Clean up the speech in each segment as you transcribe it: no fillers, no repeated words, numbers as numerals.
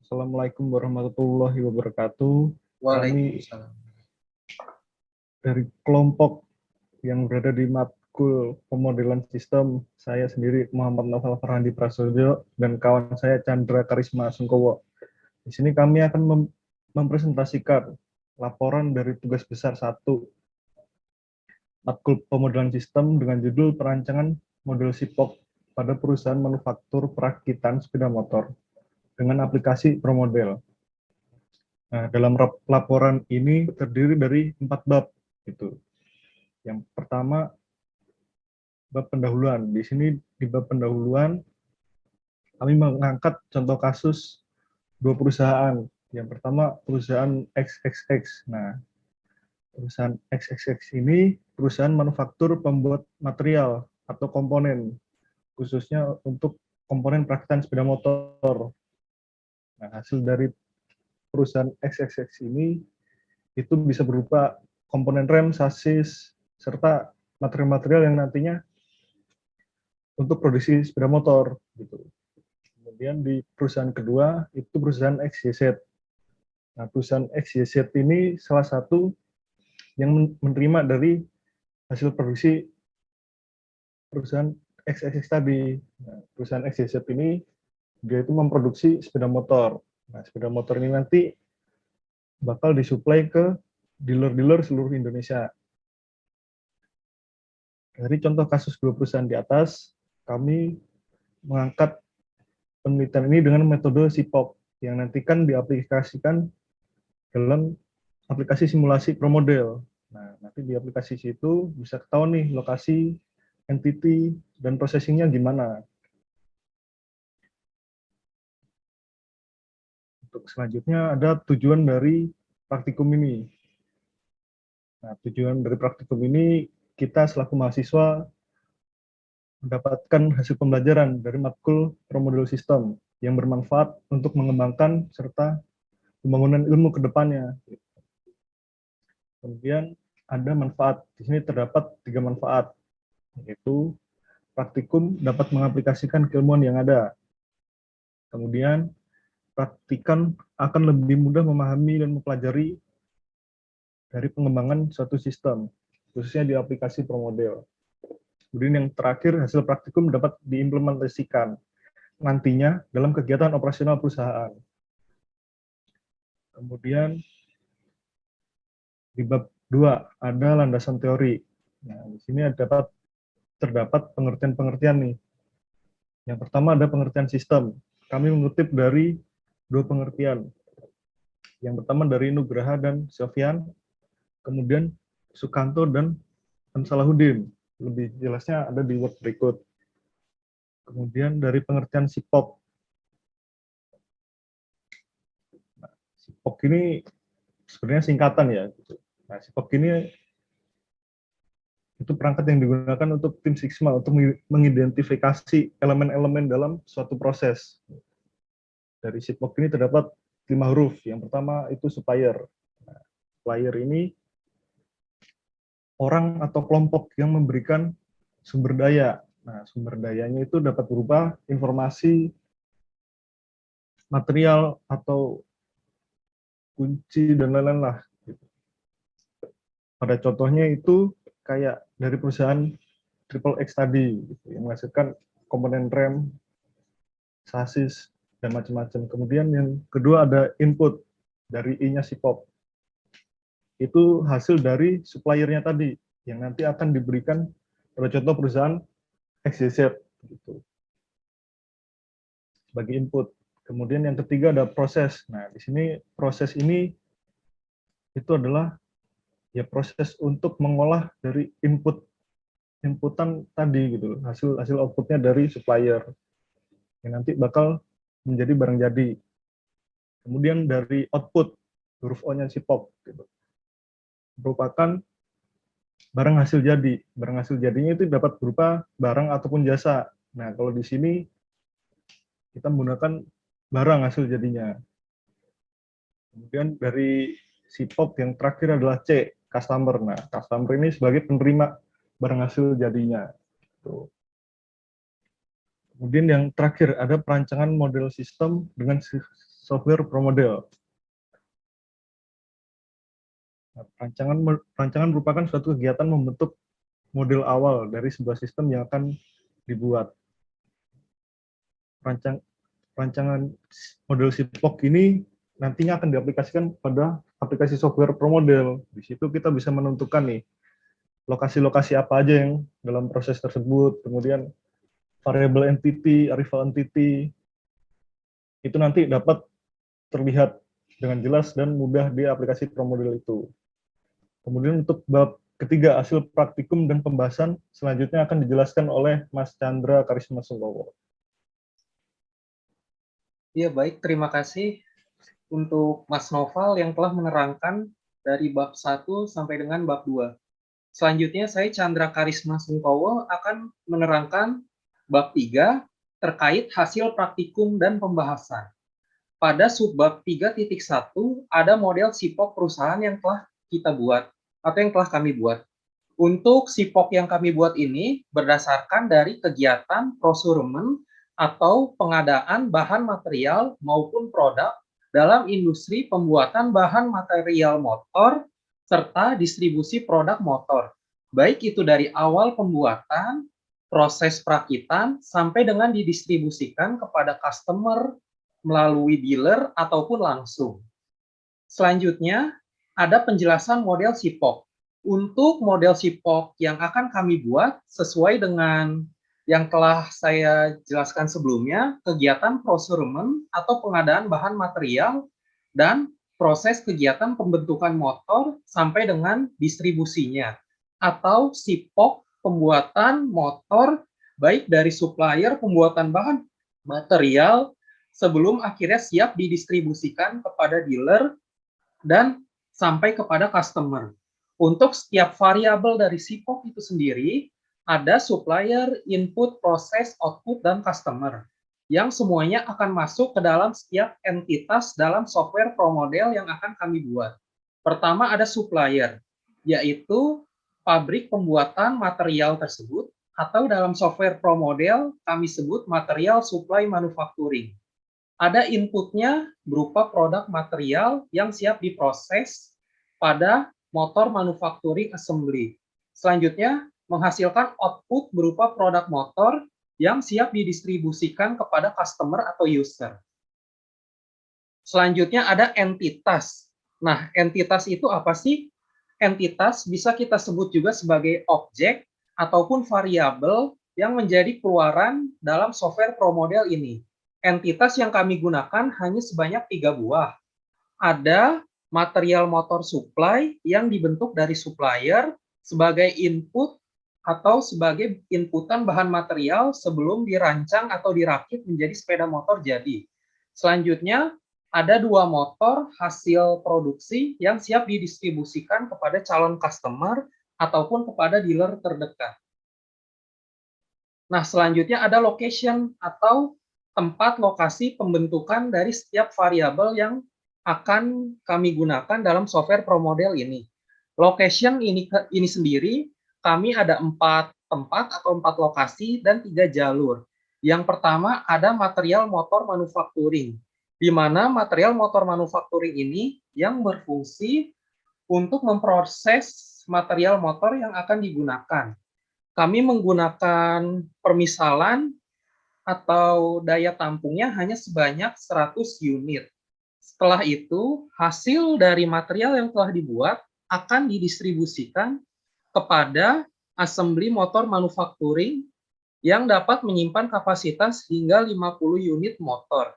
Assalamualaikum warahmatullahi wabarakatuh. Kami Waalaikumsalam. dari kelompok yang berada di matkul pemodelan sistem, saya sendiri Muhammad Novel Farhandi Prasojo dan kawan saya Chandra Karisma Sungkowo. Di sini kami akan mempresentasikan laporan dari tugas besar 1 matkul pemodelan sistem dengan judul perancangan model SIPOK pada perusahaan manufaktur perakitan sepeda motor dengan aplikasi ProModel. Nah, dalam laporan ini terdiri dari 4 bab. Gitu. Yang pertama, bab pendahuluan. Di sini di bab pendahuluan, kami mengangkat contoh kasus 2 perusahaan. Yang pertama, perusahaan XXX. Nah, perusahaan XXX ini perusahaan manufaktur pembuat material atau komponen, khususnya untuk komponen perakitan sepeda motor. Nah, hasil dari perusahaan XXX ini itu bisa berupa komponen rem, sasis, serta material-material yang nantinya untuk produksi sepeda motor. Gitu. Kemudian di perusahaan kedua itu perusahaan XYZ. Nah, perusahaan XYZ ini salah satu yang menerima dari hasil produksi perusahaan XXX tadi. Nah, perusahaan XYZ ini dia itu memproduksi sepeda motor. Nah, sepeda motor ini nanti bakal disuplai ke dealer-dealer seluruh Indonesia. Dari contoh kasus 2 perusahaan di atas, kami mengangkat penelitian ini dengan metode SIPOK yang nanti kan diaplikasikan dalam aplikasi simulasi ProModel. Nah, nanti di aplikasi situ bisa ketahuan nih lokasi, entity, dan processingnya gimana. Untuk selanjutnya ada tujuan dari praktikum ini. Nah, tujuan dari praktikum ini kita selaku mahasiswa mendapatkan hasil pembelajaran dari matkul ProModel System yang bermanfaat untuk mengembangkan serta pembangunan ilmu ke depannya. Kemudian ada manfaat. Di sini terdapat 3 manfaat, yaitu praktikum dapat mengaplikasikan keilmuan yang ada. Kemudian praktikan akan lebih mudah memahami dan mempelajari dari pengembangan suatu sistem, khususnya di aplikasi ProModel. Kemudian yang terakhir, hasil praktikum dapat diimplementasikan nantinya dalam kegiatan operasional perusahaan. Kemudian di bab 2 ada landasan teori. Nah, di sini terdapat pengertian-pengertian nih. Yang pertama ada pengertian sistem. Kami mengutip dari 2 pengertian. Yang pertama dari Nugraha dan Sofyan, kemudian Sukanto dan Salahuddin. Lebih jelasnya ada di word berikut. Kemudian dari pengertian SIPOK. Nah, SIPOK ini sebenarnya singkatan ya. Nah, SIPOK ini itu perangkat yang digunakan untuk tim Sigma untuk mengidentifikasi elemen-elemen dalam suatu proses. Dari SIPOK ini terdapat 5 huruf. Yang pertama itu supplier. Nah, supplier ini orang atau kelompok yang memberikan sumber daya. Nah, sumber dayanya itu dapat berupa informasi, material, atau kunci, dan lain-lain lah. Pada contohnya itu kayak dari perusahaan Triple X tadi, gitu, yang menghasilkan komponen rem, sasis, dan macam-macam. Kemudian yang kedua ada input dari I-nya SIPOK. Itu hasil dari suppliernya tadi, yang nanti akan diberikan pada contoh perusahaan XYZ. Gitu. Sebagai input. Kemudian yang ketiga ada proses. Nah, di sini proses ini itu adalah ya proses untuk mengolah dari inputan tadi gitu, hasil outputnya dari supplier yang nanti bakal menjadi barang jadi. Kemudian dari output huruf O-nya SIPOK gitu, merupakan barang hasil jadi. Barang hasil jadinya itu dapat berupa barang ataupun jasa. Nah, kalau di sini kita menggunakan barang hasil jadinya. Kemudian dari SIPOK yang terakhir adalah C, customer. Nah, customer ini sebagai penerima barang hasil jadinya. Tuh. Kemudian yang terakhir ada perancangan model sistem dengan software pro model. Nah, rancangan merupakan suatu kegiatan membentuk model awal dari sebuah sistem yang akan dibuat. Rancangan model SIPOK ini nantinya akan diaplikasikan pada aplikasi software pro model. Di situ kita bisa menentukan nih lokasi-lokasi apa aja yang dalam proses tersebut, kemudian variable entity, arrival entity, itu nanti dapat terlihat dengan jelas dan mudah di aplikasi pro model itu. Kemudian untuk bab ketiga, hasil praktikum dan pembahasan selanjutnya akan dijelaskan oleh Mas Chandra Karisma Sungkowo. Ya, baik. Terima kasih untuk Mas Noval yang telah menerangkan dari bab 1 sampai dengan bab 2. Selanjutnya, saya Chandra Karisma Sungkowo akan menerangkan bab 3 terkait hasil praktikum dan pembahasan. Pada subbab 3.1 ada model SIPOK perusahaan yang telah kita buat atau yang telah kami buat. Untuk SIPOK yang kami buat ini berdasarkan dari kegiatan procurement atau pengadaan bahan material maupun produk dalam industri pembuatan bahan material motor serta distribusi produk motor. Baik itu dari awal pembuatan, proses perakitan, sampai dengan didistribusikan kepada customer melalui dealer ataupun langsung. Selanjutnya, ada penjelasan model SIPOK. Untuk model SIPOK yang akan kami buat sesuai dengan yang telah saya jelaskan sebelumnya, kegiatan procurement atau pengadaan bahan material dan proses kegiatan pembentukan motor sampai dengan distribusinya, atau SIPOK pembuatan motor baik dari supplier pembuatan bahan material sebelum akhirnya siap didistribusikan kepada dealer dan sampai kepada customer. Untuk setiap variabel dari SIPOK itu sendiri, ada supplier, input, proses, output, dan customer, yang semuanya akan masuk ke dalam setiap entitas dalam software pro model yang akan kami buat. Pertama ada supplier, yaitu pabrik pembuatan material tersebut, atau dalam software pro model kami sebut material supply manufacturing. Ada inputnya berupa produk material yang siap diproses pada motor manufacturing assembly. Selanjutnya, menghasilkan output berupa produk motor yang siap didistribusikan kepada customer atau user. Selanjutnya ada entitas. Nah, entitas itu apa sih? Entitas bisa kita sebut juga sebagai objek ataupun variabel yang menjadi keluaran dalam software pro model ini. Entitas yang kami gunakan hanya sebanyak 3 buah. Ada material motor supply yang dibentuk dari supplier sebagai input atau sebagai inputan bahan material sebelum dirancang atau dirakit menjadi sepeda motor jadi. Selanjutnya, ada 2 motor hasil produksi yang siap didistribusikan kepada calon customer ataupun kepada dealer terdekat. Nah, selanjutnya ada location atau tempat lokasi pembentukan dari setiap variabel yang akan kami gunakan dalam software pro model ini. Location ini sendiri kami ada 4 tempat atau 4 lokasi dan 3 jalur. Yang pertama ada material motor manufacturing, di mana material motor manufacturing ini yang berfungsi untuk memproses material motor yang akan digunakan. Kami menggunakan permisalan atau daya tampungnya hanya sebanyak 100 unit. Setelah itu, hasil dari material yang telah dibuat akan didistribusikan kepada assembly motor manufacturing yang dapat menyimpan kapasitas hingga 50 unit motor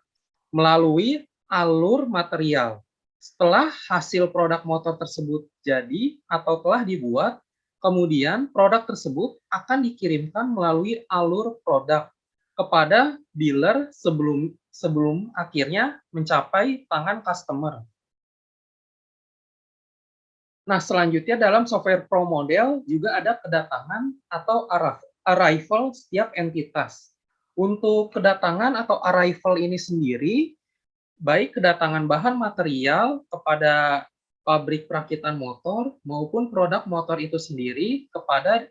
melalui alur material. Setelah hasil produk motor tersebut jadi atau telah dibuat, kemudian produk tersebut akan dikirimkan melalui alur produk kepada dealer sebelum akhirnya mencapai tangan customer. Nah, selanjutnya dalam software pro model juga ada kedatangan atau arrival setiap entitas. Untuk kedatangan atau arrival ini sendiri, baik kedatangan bahan material kepada pabrik perakitan motor maupun produk motor itu sendiri kepada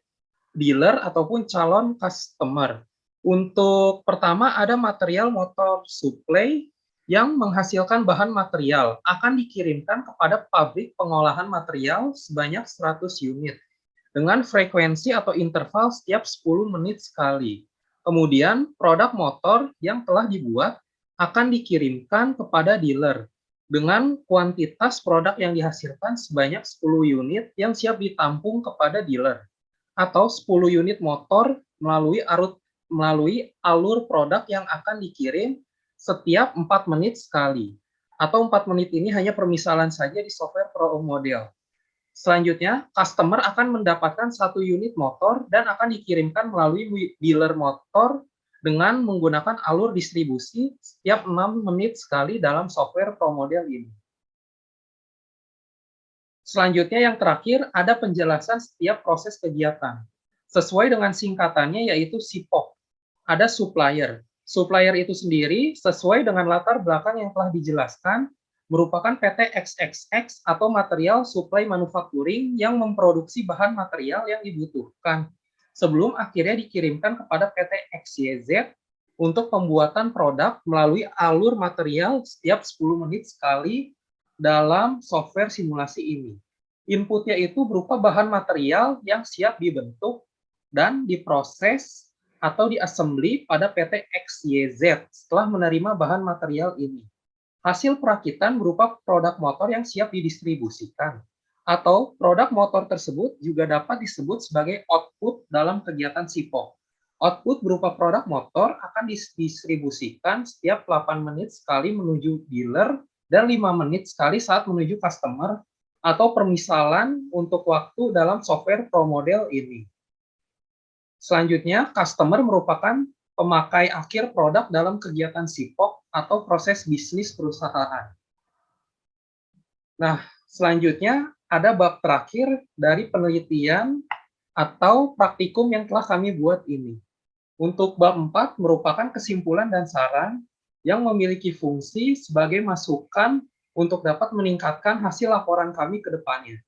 dealer ataupun calon customer. Untuk pertama ada material motor supply, yang menghasilkan bahan material akan dikirimkan kepada pabrik pengolahan material sebanyak 100 unit dengan frekuensi atau interval setiap 10 menit sekali. Kemudian, produk motor yang telah dibuat akan dikirimkan kepada dealer dengan kuantitas produk yang dihasilkan sebanyak 10 unit yang siap ditampung kepada dealer, atau 10 unit motor melalui alur produk yang akan dikirim setiap 4 menit sekali. Atau 4 menit ini hanya permisalan saja di software Pro Model. Selanjutnya, customer akan mendapatkan 1 unit motor dan akan dikirimkan melalui dealer motor dengan menggunakan alur distribusi setiap 6 menit sekali dalam software Pro Model ini. Selanjutnya yang terakhir, ada penjelasan setiap proses kegiatan. Sesuai dengan singkatannya yaitu SIPOK. Ada supplier. Supplier itu sendiri sesuai dengan latar belakang yang telah dijelaskan, merupakan PT XXX atau Material Supply Manufacturing yang memproduksi bahan material yang dibutuhkan sebelum akhirnya dikirimkan kepada PT XYZ untuk pembuatan produk melalui alur material setiap 10 menit sekali dalam software simulasi ini. Inputnya itu berupa bahan material yang siap dibentuk dan diproses atau diassembly pada PT XYZ setelah menerima bahan material ini. Hasil perakitan berupa produk motor yang siap didistribusikan, atau produk motor tersebut juga dapat disebut sebagai output dalam kegiatan SIPOK. Output berupa produk motor akan didistribusikan setiap 8 menit sekali menuju dealer dan 5 menit sekali saat menuju customer, atau permisalan untuk waktu dalam software Pro Model ini. Selanjutnya, customer merupakan pemakai akhir produk dalam kegiatan SIPOK atau proses bisnis perusahaan. Nah, selanjutnya ada bab terakhir dari penelitian atau praktikum yang telah kami buat ini. Untuk bab 4 merupakan kesimpulan dan saran yang memiliki fungsi sebagai masukan untuk dapat meningkatkan hasil laporan kami ke depannya.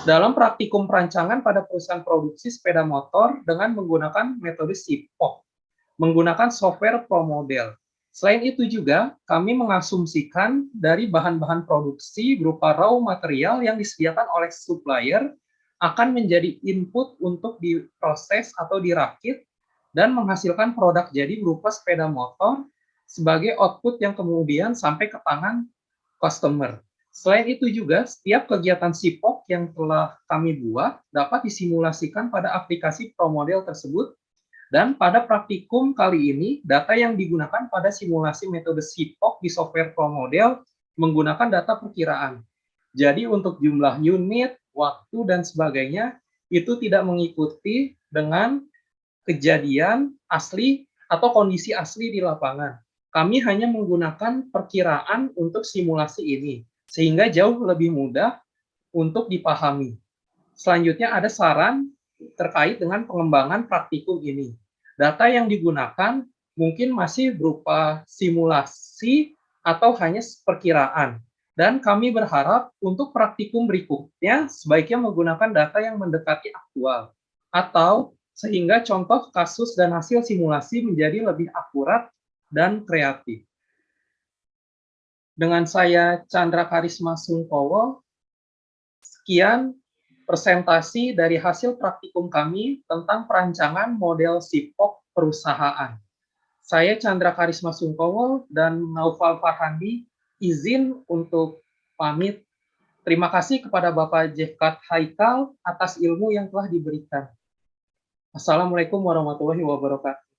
Dalam praktikum perancangan pada perusahaan produksi sepeda motor dengan menggunakan metode SIPOK, menggunakan software Pro Model. Selain itu juga, kami mengasumsikan dari bahan-bahan produksi berupa raw material yang disediakan oleh supplier akan menjadi input untuk diproses atau dirakit dan menghasilkan produk jadi berupa sepeda motor sebagai output yang kemudian sampai ke tangan customer. Selain itu juga, setiap kegiatan SIPOK yang telah kami buat dapat disimulasikan pada aplikasi Pro Model tersebut, dan pada praktikum kali ini, data yang digunakan pada simulasi metode SIPOK di software Pro Model menggunakan data perkiraan. Jadi untuk jumlah unit, waktu, dan sebagainya, itu tidak mengikuti dengan kejadian asli atau kondisi asli di lapangan. Kami hanya menggunakan perkiraan untuk simulasi ini, sehingga jauh lebih mudah untuk dipahami. Selanjutnya ada saran terkait dengan pengembangan praktikum ini. Data yang digunakan mungkin masih berupa simulasi atau hanya perkiraan. Dan kami berharap untuk praktikum berikutnya sebaiknya menggunakan data yang mendekati aktual, atau sehingga contoh kasus dan hasil simulasi menjadi lebih akurat dan kreatif. Dengan saya Chandra Karisma Sungkowo, sekian presentasi dari hasil praktikum kami tentang perancangan model SIPOK perusahaan. Saya Chandra Karisma Sungkowo dan Naufal Farhandi izin untuk pamit. Terima kasih kepada Bapak Jefkat Haikal atas ilmu yang telah diberikan. Assalamualaikum warahmatullahi wabarakatuh.